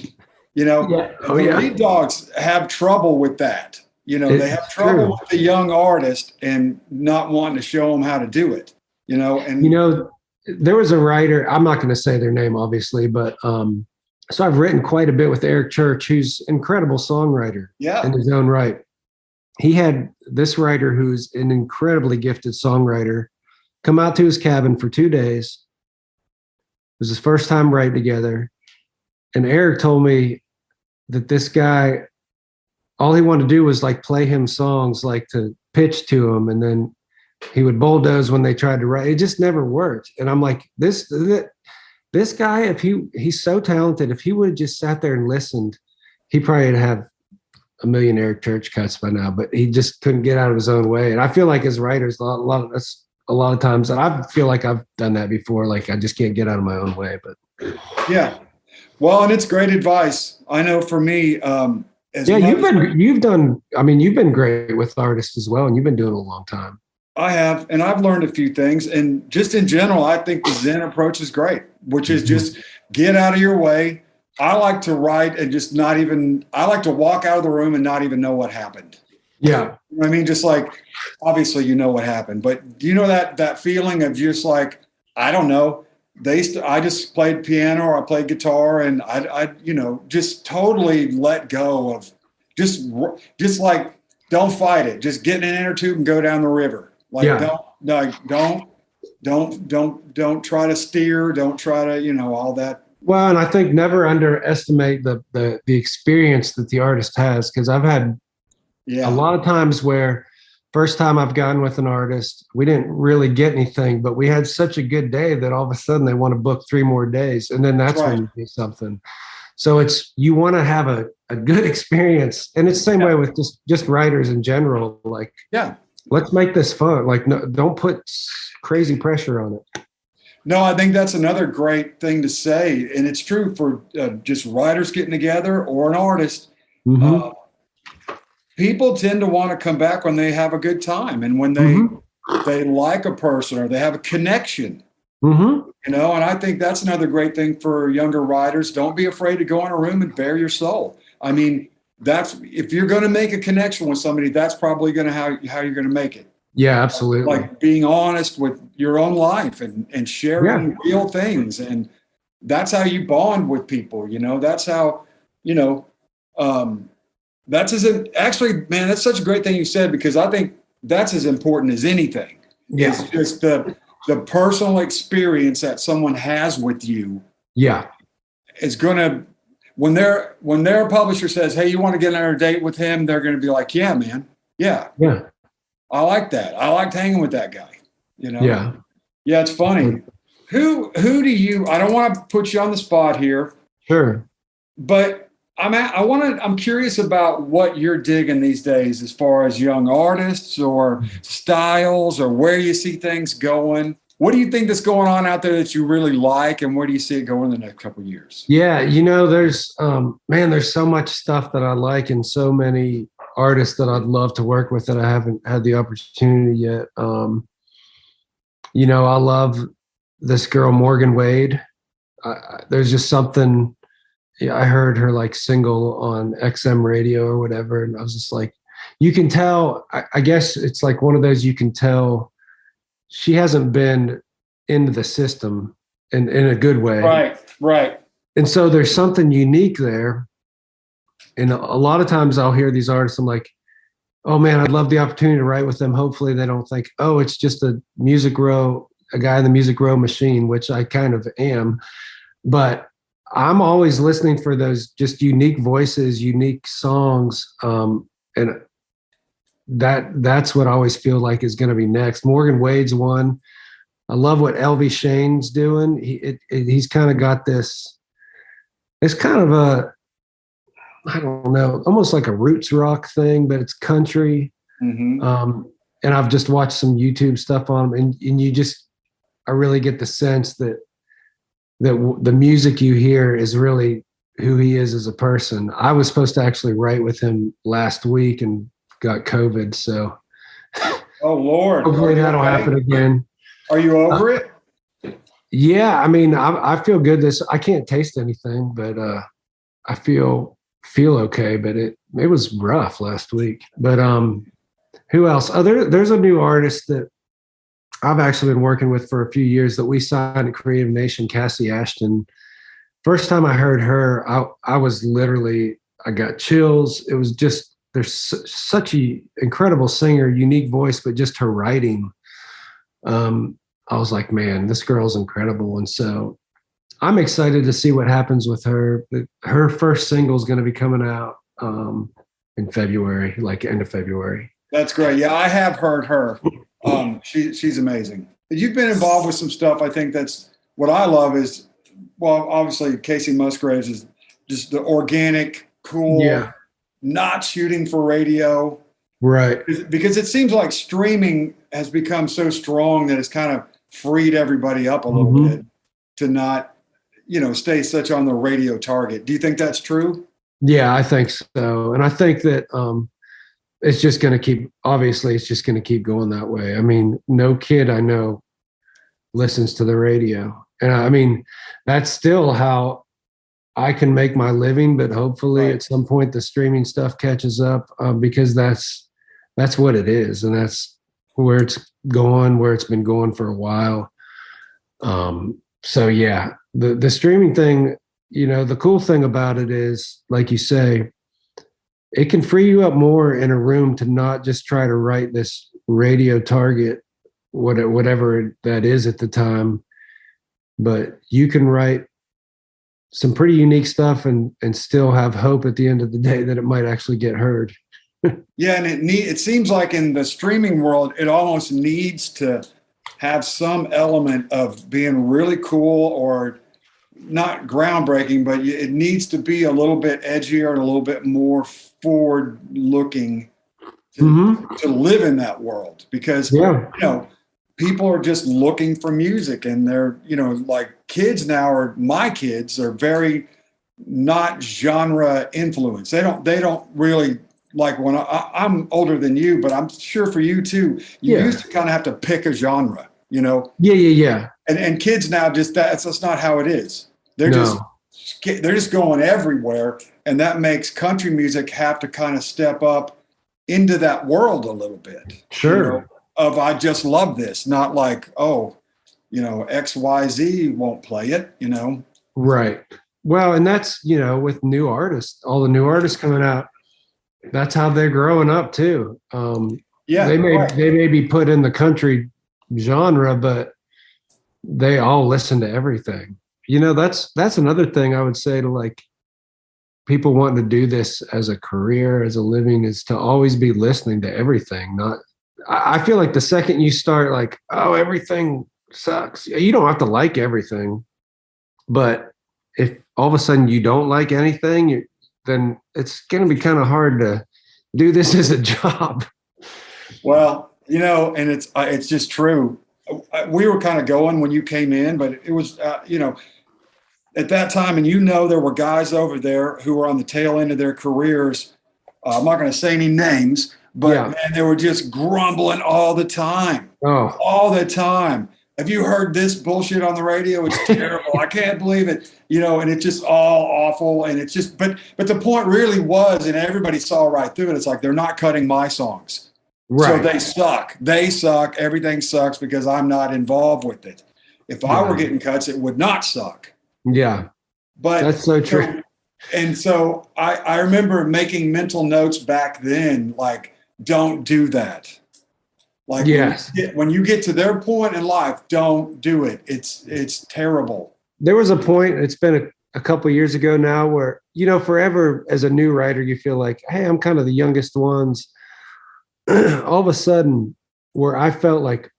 Yeah. Lead dogs have trouble with that. They have trouble with the young artist and not wanting to show them how to do it, and there was a writer, I'm not going to say their name obviously, but so I've written quite a bit with Eric Church, who's an incredible songwriter in his own right. He had this writer who's an incredibly gifted songwriter come out to his cabin for 2 days. It was his first time writing together. And Eric told me that this guy, all he wanted to do was like play him songs, like to pitch to him. And then he would bulldoze when they tried to write. It just never worked. And I'm like, this guy, if he's so talented, if he would have just sat there and listened, he probably would have a million Eric Church cuts by now, but he just couldn't get out of his own way. And I feel like as writers, a lot of times, and I feel like I've done that before. Like I just can't get out of my own way, but yeah. Well, and it's great advice. I know for me, you've been great with artists as well, and you've been doing it a long time. I have, and I've learned a few things. And just in general, I think the Zen approach is great, which is just get out of your way. I like to write and I like to walk out of the room and not even know what happened. Yeah. I mean, just like, obviously what happened, but do you know that feeling of just like, I don't know, I just played piano or I played guitar and I just totally let go of just like, don't fight it. Just get in an inner tube and go down the river. Like, don't try to steer. Don't try to, all that. Well, and I think never underestimate the experience that the artist has. Cause I've had a lot of times where first time I've gotten with an artist, we didn't really get anything, but we had such a good day that all of a sudden they want to book 3 more days. And then that's when you do something. So you want to have a good experience. And it's the same way with just writers in general. Like, let's make this fun. Like, no, don't put crazy pressure on it. No, I think that's another great thing to say. And it's true for just writers getting together or an artist. Mm-hmm. People tend to want to come back when they have a good time and when they like a person or they have a connection. Mm-hmm. And I think that's another great thing for younger writers. Don't be afraid to go in a room and bare your soul. I mean, if you're going to make a connection with somebody, that's probably going to how you're going to make it. Yeah, absolutely. Like being honest with your own life and sharing real things. And that's how you bond with people. That's how, actually, man, that's such a great thing you said, because I think that's as important as anything. Yeah. It's just the personal experience that someone has with you. Yeah. Is going to, when their publisher says, hey, you want to get on a date with him? They're going to be like, yeah, man. Yeah. Yeah. I like that. I liked hanging with that guy. Yeah. Yeah. It's funny. Who do you, I don't want to put you on the spot here. Sure. But I'm curious about what you're digging these days as far as young artists or styles or where you see things going. What do you think that's going on out there that you really like, and where do you see it going in the next couple of years? Yeah, there's there's so much stuff that I like and so many artists that I'd love to work with that I haven't had the opportunity yet. I love this girl Morgan Wade. There's just something. I heard her like single on XM radio or whatever, and I was just like, you can tell. I guess it's like one of those you can tell she hasn't been into the system in a good way. Right. And so there's something unique there. And a lot of times I'll hear these artists, I'm like, oh man, I'd love the opportunity to write with them. Hopefully they don't think, oh, it's just a guy in the Music Row machine, which I kind of am. But I'm always listening for those just unique voices, unique songs. And that's what I always feel like is going to be next. Morgan Wade's one. I love what Elvie Shane's doing. He's kind of got this. It's kind of I don't know, almost like a roots rock thing, but it's country. Mm-hmm. And I've just watched some YouTube stuff on him, and I really get the sense that the music you hear is really who he is as a person. I was supposed to actually write with him last week and got COVID, so oh Lord, hopefully that'll happen again. Are you over it? Yeah, I mean, I feel good. I can't taste anything, but I feel okay. But it was rough last week. But who else? There's a new artist that I've actually been working with for a few years that we signed at Creative Nation, Cassie Ashton. First time I heard her, I was literally, I got chills. It was just, there's such a incredible singer, unique voice, but just her writing. I was like, man, this girl's incredible. And so I'm excited to see what happens with her. Her first single is going to be coming out in February, like end of February. That's great. Yeah, I have heard her. She's amazing. You've been involved with some stuff. I think that's what I love is, well, obviously Kacey Musgraves is just the organic, cool, not shooting for radio. Right. Because it seems like streaming has become so strong that it's kind of freed everybody up a little bit to not, stay such on the radio target. Do you think that's true? Yeah, I think so. And I think that it's just going to keep going that way. I mean, no kid I know listens to the radio. And I mean, that's still how I can make my living, but hopefully at some point the streaming stuff catches up because that's what it is. And that's where it's going, where it's been going for a while. So yeah, the streaming thing, the cool thing about it is, like you say, it can free you up more in a room to not just try to write this radio target, whatever that is at the time, but you can write some pretty unique stuff and still have hope at the end of the day that it might actually get heard. Yeah, and it seems like in the streaming world, it almost needs to have some element of being really cool or not groundbreaking, but it needs to be a little bit edgier and a little bit more forward looking to live in that world because, people are just looking for music and they're, like kids now or my kids are very not genre influenced. They don't really like when I'm older than you, but I'm sure for you too, you used to kind of have to pick a genre, Yeah. And kids now that's not how it is. They're just going everywhere. And that makes country music have to kind of step up into that world a little bit. Sure. I just love this, not like, XYZ won't play it, Right. Well, and that's, with new artists, all the new artists coming out, that's how they're growing up too. They may be put in the country genre, but they all listen to everything. That's another thing I would say to like people wanting to do this as a career, as a living, is to always be listening to everything. I feel like the second you start like, oh, everything sucks, you don't have to like everything. But if all of a sudden you don't like anything, then it's going to be kind of hard to do this as a job. Well, and it's just true. We were kind of going when you came in, but it was, at that time, and there were guys over there who were on the tail end of their careers. I'm not going to say any names, but man, they were just grumbling all the time. Oh, all the time. Have you heard this bullshit on the radio? It's terrible. I can't believe it. And it's just all awful. And it's just, but the point really was, and everybody saw right through it. It's like, they're not cutting my songs. Right. So they suck. They suck. Everything sucks because I'm not involved with it. If I were getting cuts, it would not suck. Yeah. But that's so true. And so I remember making mental notes back then, like, don't do that. Like when you get to their point in life, don't do it. It's terrible. There was a point, it's been a couple of years ago now, where, forever as a new writer, you feel like, hey, I'm kind of the youngest ones. All of a sudden, where I felt like,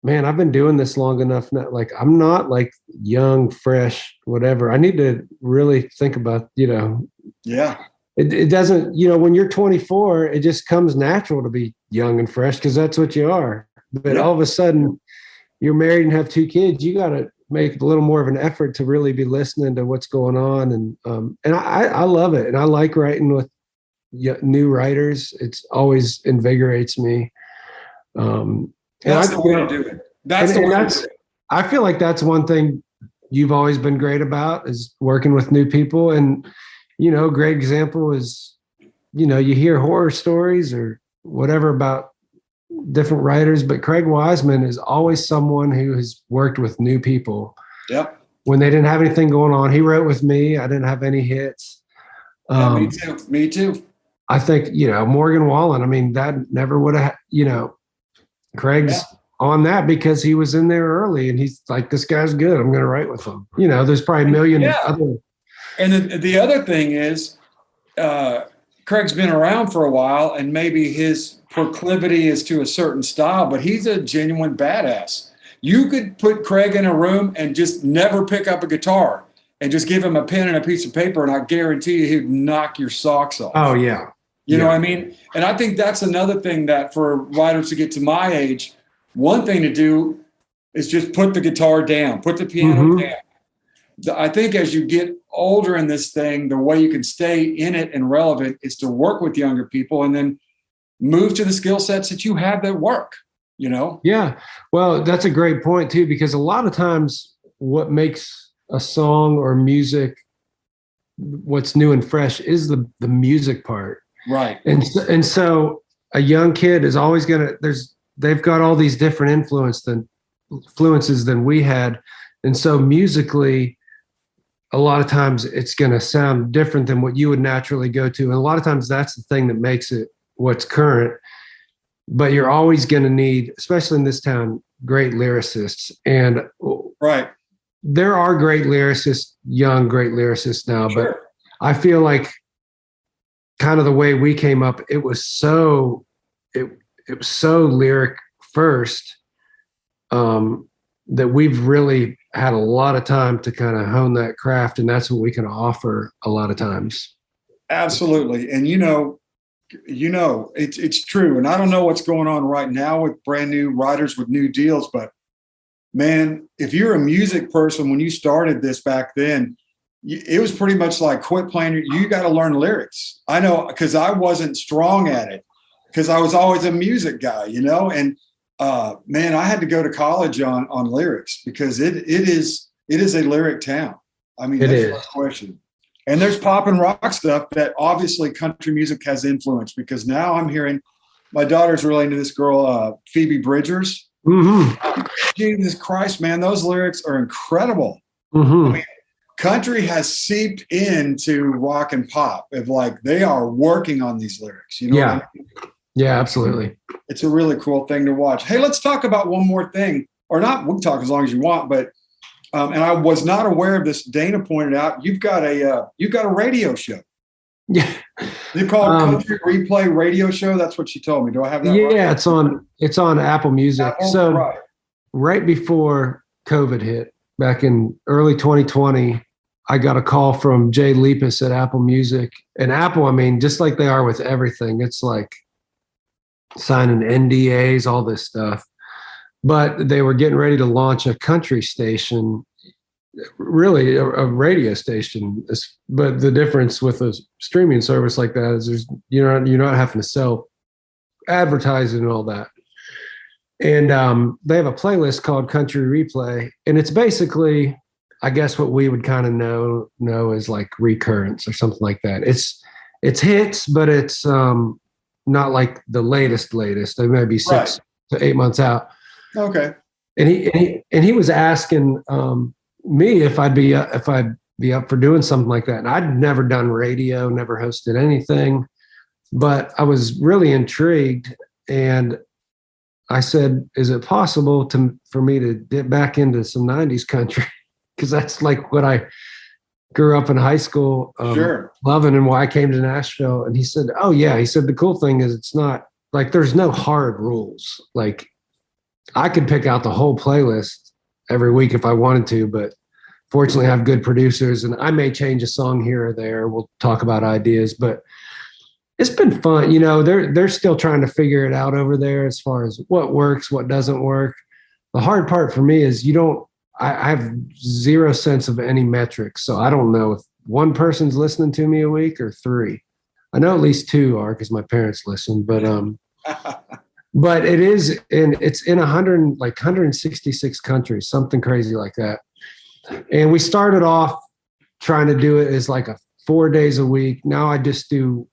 man, I've been doing this long enough now. Like, I'm not like young, fresh, whatever. I need to really think about, Yeah. It doesn't, when you're 24, it just comes natural to be young and fresh because that's what you are. But all of a sudden, you're married and have 2 kids. You got to make a little more of an effort to really be listening to what's going on. And I love it. And I like writing with new writers. It's always invigorates me. That's the way to do it. That's the way to do it. I feel like that's one thing you've always been great about is working with new people. And, great example is you hear horror stories or whatever about different writers, but Craig Wiseman is always someone who has worked with new people. Yep. When they didn't have anything going on, he wrote with me. I didn't have any hits. Yeah, me too. Me too. I think, Morgan Wallen, I mean, that never would have, Craig's on that because he was in there early and he's like, this guy's good. I'm going to write with him. There's probably a million other. And the other thing is, Craig's been around for a while and maybe his proclivity is to a certain style, but he's a genuine badass. You could put Craig in a room and just never pick up a guitar and just give him a pen and a piece of paper, and I guarantee you he'd knock your socks off. Oh, yeah. You know what I mean? And I think that's another thing that for writers to get to my age, one thing to do is just put the guitar down, put the piano down. I think as you get older in this thing, the way you can stay in it and relevant is to work with younger people and then move to the skill sets that you have that work, Yeah. Well, that's a great point too, because a lot of times what makes a song or music what's new and fresh is the music part. Right. And so a young kid is always they've got all these different influences than we had. And so musically, a lot of times it's going to sound different than what you would naturally go to. And a lot of times that's the thing that makes it what's current. But you're always going to need, especially in this town, great lyricists. And there are great lyricists, young, great lyricists now. Sure. But I feel like kind of the way we came up, it was so lyric first that we've really had a lot of time to kind of hone that craft, and that's what we can offer a lot of times. Absolutely. And it's true. And I don't know what's going on right now with brand new writers with new deals, but man, if you're a music person, when you started this back then, it was pretty much like quit playing. You got to learn lyrics. I know, because I wasn't strong at it because I was always a music guy, and man, I had to go to college on lyrics because it is a lyric town. I mean, that's no question. And there's pop and rock stuff that obviously country music has influence, because now I'm hearing my daughter's really into this girl, Phoebe Bridgers. Mm-hmm. Jesus Christ, man, those lyrics are incredible. Mm-hmm. I mean, country has seeped into rock and pop. They are working on these lyrics. What I mean? Yeah, absolutely. It's a really cool thing to watch. Hey, let's talk about one more thing, or not. We'll talk as long as you want, but and I was not aware of this. Dana pointed out you've got a radio show. Yeah, they call it Country Replay Radio Show. That's what she told me. Do I have that? Yeah, right? it's on Apple Music. Right before COVID hit, back in early 2020, I got a call from Jay Lepus at Apple Music, and Apple. I mean, just like they are with everything, it's like signing NDAs, all this stuff. But they were getting ready to launch a country station, really a radio station. But the difference with a streaming service like that is you're not having to sell advertising and all that. And they have a playlist called Country Replay, and it's basically, I guess, what we would kind of know as like recurrence or something like that. It's hits, but it's not like the latest. They may be 6 to 8 months out. Okay. And he was asking me if I'd be up for doing something like that. And I'd never done radio, never hosted anything, but I was really intrigued. And I said, "Is it possible for me to dip back into some '90s country?" Because that's like what I grew up in high school loving, and why I came to Nashville. And he said, "Oh yeah," he said, "the cool thing is it's not like there's no hard rules. Like I could pick out the whole playlist every week if I wanted to, but fortunately I have good producers, and I may change a song here or there. We'll talk about ideas, but it's been fun. They're still trying to figure it out over there as far as what works, what doesn't work. The hard part for me is I have zero sense of any metrics. So I don't know if one person's listening to me a week or 3. I know at least 2 are because my parents listen, but but it's in 166 countries, something crazy like that. And we started off trying to do it as like a 4 days a week. Now I just do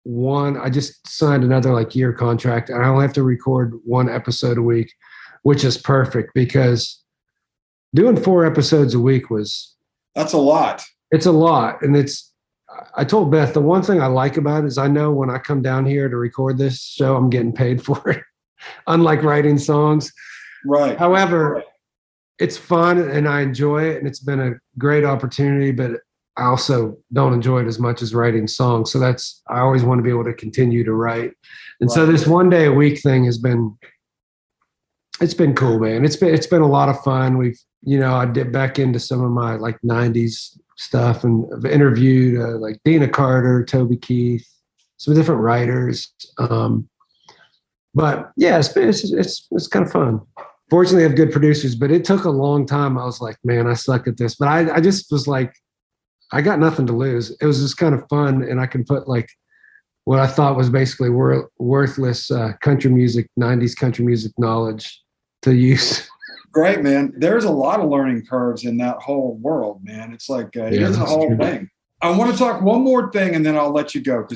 I just signed another like year contract, and I only have to record 1 episode a week, which is perfect because doing 4 episodes a week that's a lot. It's a lot. And I told Beth, the one thing I like about it is I know when I come down here to record this show, I'm getting paid for it, unlike writing songs. Right. However, it's fun and I enjoy it, and it's been a great opportunity, but I also don't enjoy it as much as writing songs. So I always want to be able to continue to write. And so this 1 day a week thing it's been cool, man. It's been a lot of fun. I dip back into some of my like 90s stuff, and I've interviewed like Dina Carter, Toby Keith, some different writers. But yeah, it's kind of fun. Fortunately, I have good producers, but it took a long time. I was like, man, I suck at this. But I just was like, I got nothing to lose. It was just kind of fun, and I can put like what I thought was basically worthless country music, 90s country music knowledge to use. Great, man. There's a lot of learning curves in that whole world, man. It's like it is a whole thing. I want to talk one more thing, and then I'll let you go.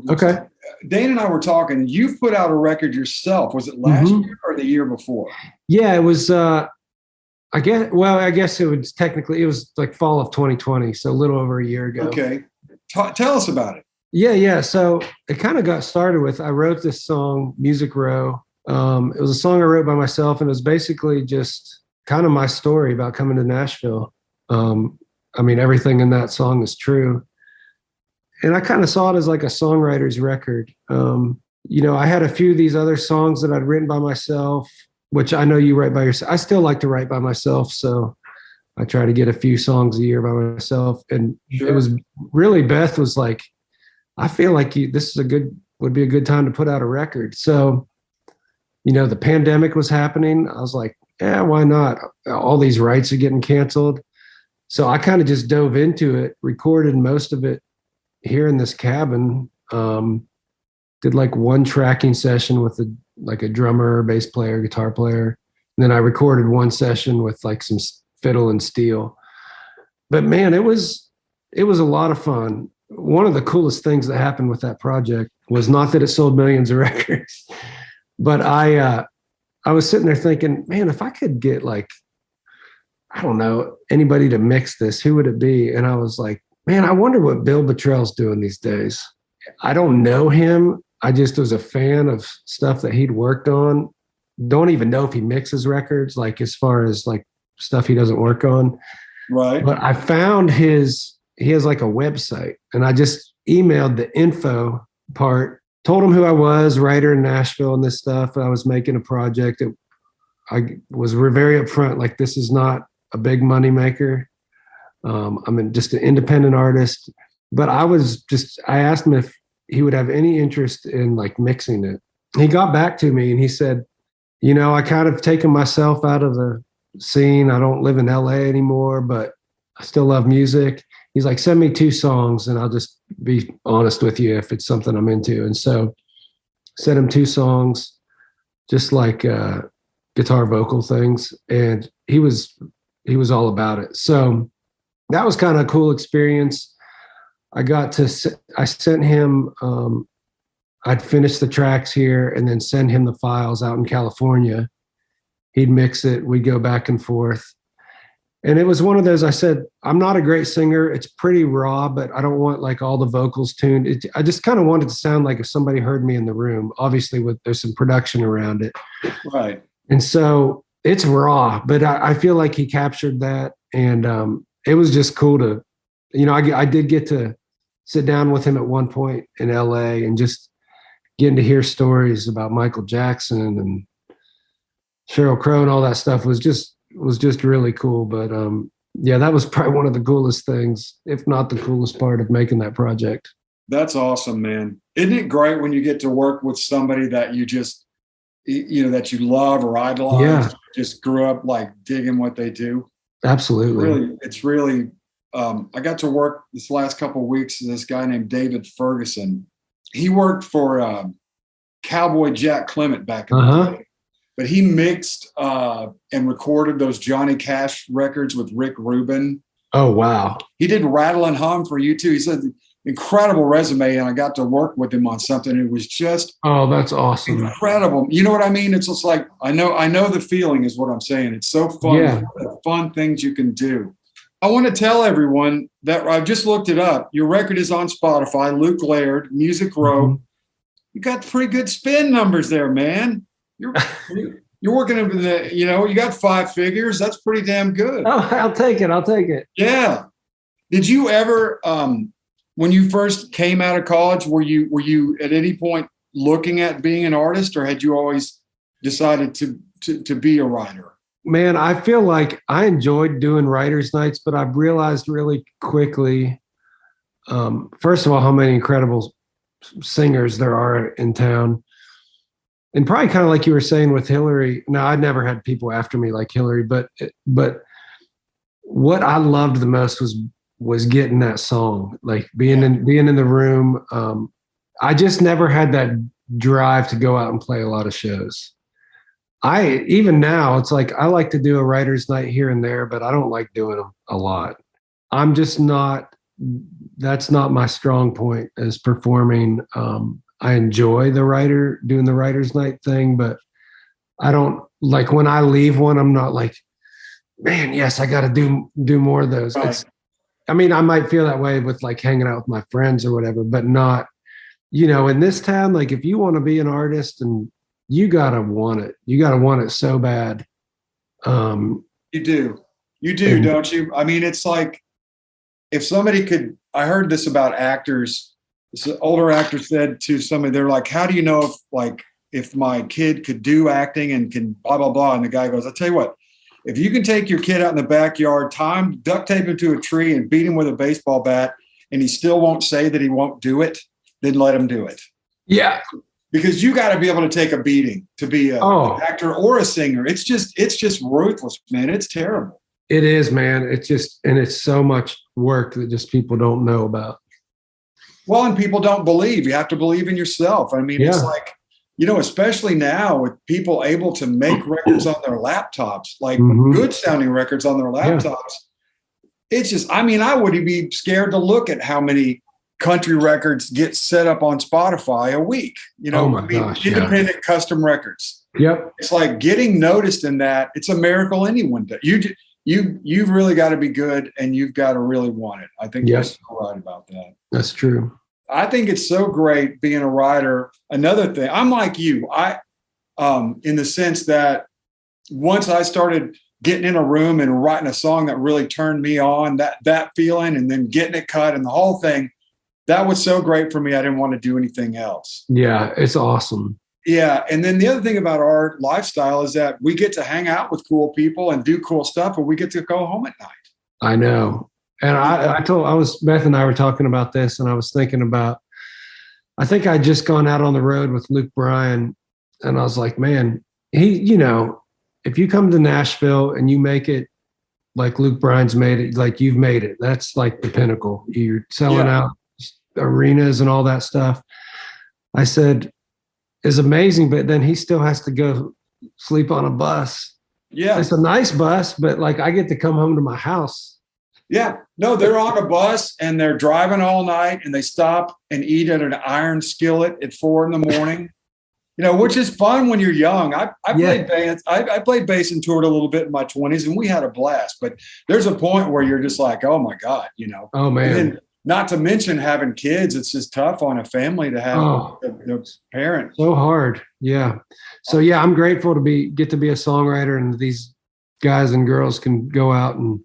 Okay. Dane and I were talking. You've put out a record yourself. Was it last year or the year before? Yeah, it was. I guess it was like fall of 2020, so a little over a year ago. Okay. Tell us about it. Yeah. So it kind of got started with, I wrote this song, Music Row. It was a song I wrote by myself, and it was basically just kind of my story about coming to Nashville. I mean, everything in that song is true. And I kind of saw it as like a songwriter's record. I had a few of these other songs that I'd written by myself, which I know you write by yourself. I still like to write by myself. So I try to get a few songs a year by myself. And It was really, Beth was like, I feel like would be a good time to put out a record. So, the pandemic was happening. I was like, yeah, why not? All these rights are getting canceled. So I kind of just dove into it, recorded most of it here in this cabin. Did like one tracking session with a drummer, bass player, guitar player. And then I recorded one session with like some fiddle and steel. But man, it was a lot of fun. One of the coolest things that happened with that project was not that it sold millions of records, but I was sitting there thinking, man, if I could get like, I don't know, anybody to mix this, who would it be? And I was like, man, I wonder what Bill Bottrell's doing these days. I don't know him. I just was a fan of stuff that he'd worked on. Don't even know if he mixes records, like as far as like stuff he doesn't work on. Right. But I found he has like a website, and I just emailed the info part, told him who I was, writer in Nashville and this stuff. I was making a project. I was very upfront, like, this is not a big money maker. I'm just an independent artist. But I asked him if he would have any interest in like mixing it. He got back to me and he said, I kind of taken myself out of the scene. I don't live in LA anymore, but I still love music. He's like, send me 2 songs and I'll just be honest with you if it's something I'm into. And so sent him 2 songs, just like guitar vocal things. And he was all about it. So that was kind of a cool experience. I sent him, I'd finish the tracks here and then send him the files out in California. He'd mix it. We'd go back and forth. And it was one of those, I said, I'm not a great singer. It's pretty raw, but I don't want like all the vocals tuned. I just kind of wanted to sound like if somebody heard me in the room, obviously there's some production around it. Right. And so it's raw, but I feel like he captured that. And it was just cool to, I did get to sit down with him at one point in LA and just getting to hear stories about Michael Jackson and Sheryl Crow and all that stuff was just really cool. But yeah, that was probably one of the coolest things, if not the coolest part of making that project. That's awesome, man. Isn't it great when you get to work with somebody that you just, that you love or idolize? Yeah. Just grew up like digging what they do. Absolutely. It's really I got to work this last couple of weeks with this guy named David Ferguson. He worked for Cowboy Jack Clement back in the day. But he mixed and recorded those Johnny Cash records with Rick Rubin. Oh, wow. He did Rattle and Hum for U2. He said incredible resume, and I got to work with him on something. It was just that's awesome, incredible. You know what I mean? It's just like I know the feeling is what I'm saying. It's so fun. Yeah. The fun things you can do. I want to tell everyone that I've just looked it up. Your record is on Spotify. Luke Laird, Music Row. Mm-hmm. You got pretty good spin numbers there, man. You're working in the, you got 5 figures. That's pretty damn good. Oh, I'll take it. Yeah. Did you ever, when you first came out of college, were you at any point looking at being an artist, or had you always decided to be a writer? Man, I feel like I enjoyed doing writers' nights, but I've realized really quickly, first of all, how many incredible singers there are in town. And probably kind of like you were saying with Hillary. Now, I'd never had people after me like Hillary, but what I loved the most was getting that song, like being in the room. I just never had that drive to go out and play a lot of shows. Even now, it's like I like to do a writer's night here and there, but I don't like doing them a lot. I'm just not, that's not my strong point as performing. I enjoy doing the writer's night thing, but I don't like when I leave one, I'm not like, man, yes, I got to do more of those. Right. I might feel that way with like hanging out with my friends or whatever, but not, in this town, like if you want to be an artist and you got to want it. You got to want it so bad. You do, don't you? I mean, it's like if somebody could, I heard this about actors. This older actor said to somebody, they're like, how do you know if my kid could do acting and can blah, blah, blah. And the guy goes, I'll tell you what, if you can take your kid out in the backyard, duct tape him to a tree and beat him with a baseball bat, and he still won't say that he won't do it, then let him do it. Yeah. Because you got to be able to take a beating to be an actor or a singer. It's just ruthless, man. It's terrible. It is, man. It's so much work that just people don't know about. Well, and people don't believe. You have to believe in yourself. I mean, It's like, especially now with people able to make records on their laptops, like good sounding records on their laptops. Yeah. It's just, I wouldn't be scared to look at how many country records get set up on Spotify a week, independent custom records. Yep. It's like getting noticed in that. It's a miracle anyone does. You've really got to be good, and you've got to really want it. I think you're so right about that. That's true. I think it's so great being a writer. Another thing, I'm like you. In the sense that once I started getting in a room and writing a song that really turned me on, that feeling, and then getting it cut and the whole thing, that was so great for me. I didn't want to do anything else. Yeah, it's awesome. Yeah. And then the other thing about our lifestyle is that we get to hang out with cool people and do cool stuff, and we get to go home at night. I know. And Beth and I were talking about this, and I was thinking about, I think I'd just gone out on the road with Luke Bryan, and I was like, man, if you come to Nashville and you make it like Luke Bryan's made it, like you've made it, that's like the pinnacle. You're selling out arenas and all that stuff. I said, is amazing, but then he still has to go sleep on a bus. Yeah. It's a nice bus, but like I get to come home to my house. Yeah. No, they're on a bus and they're driving all night, and they stop and eat at an iron skillet at 4 a.m, which is fun when you're young. I played bass. I played bass and toured a little bit in my 20s, and we had a blast, but there's a point where you're just like, oh my God, Oh man. And not to mention having kids. It's just tough on a family to have their parents. So hard. Yeah. So yeah, I'm grateful to get to be a songwriter, and these guys and girls can go out and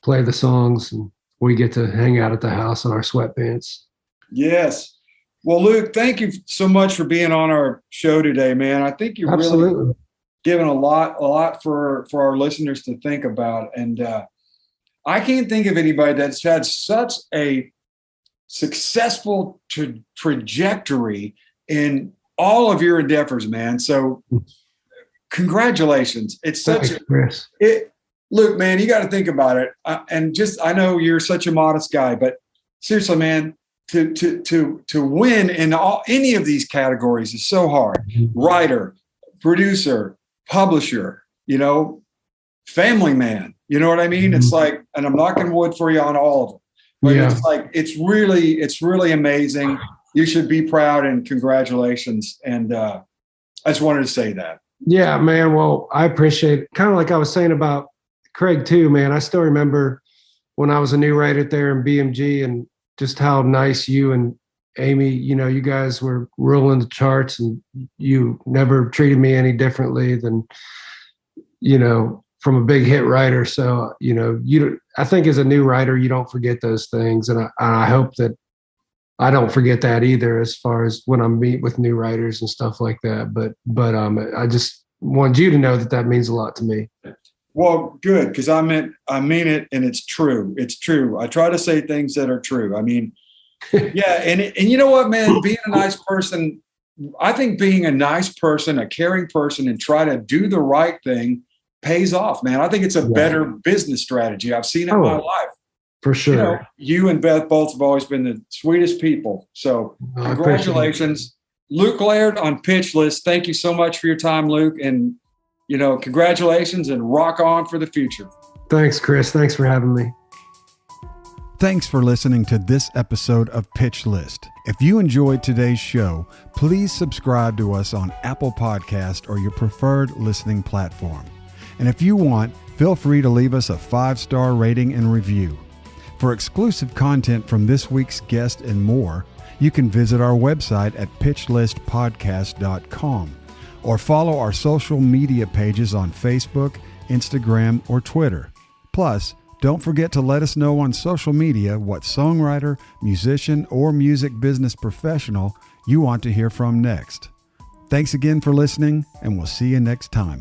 play the songs, and we get to hang out at the house in our sweatpants. Yes. Well, Luke, thank you so much for being on our show today, man. I think you're really giving a lot for our listeners to think about. And I can't think of anybody that's had such a successful trajectory in all of your endeavors, man. So congratulations. It's such Luke, man, you got to think about it. I know you're such a modest guy, but seriously, man, to win in any of these categories is so hard. Writer, producer, publisher, family man. You know what I mean? It's like, and I'm knocking wood for you on all of them. But it's like, it's really amazing. You should be proud, and congratulations. And I just wanted to say that. Yeah, man. Well, I appreciate it. Kind of like I was saying about Craig too, man. I still remember when I was a new writer there in BMG, and just how nice you and Amy, you guys were ruling the charts, and you never treated me any differently than, from a big hit writer. So, I think as a new writer, you don't forget those things. And I hope that I don't forget that either, as far as when I meet with new writers and stuff like that. But I just wanted you to know that means a lot to me. Well, good. Cause I mean it, and it's true. It's true. I try to say things that are true. I mean, yeah. And you know what, man, being a nice person, I think being a nice person, a caring person, and try to do the right thing pays off, man. I think it's a better business strategy. I've seen it in my life. For sure. You and Beth both have always been the sweetest people. So congratulations. Luke Laird on Pitch List. Thank you so much for your time, Luke. And, congratulations, and rock on for the future. Thanks, Chris. Thanks for having me. Thanks for listening to this episode of Pitch List. If you enjoyed today's show, please subscribe to us on Apple Podcast or your preferred listening platform. And if you want, feel free to leave us a 5-star rating and review. For exclusive content from this week's guest and more, you can visit our website at pitchlistpodcast.com or follow our social media pages on Facebook, Instagram, or Twitter. Plus, don't forget to let us know on social media what songwriter, musician, or music business professional you want to hear from next. Thanks again for listening, and we'll see you next time.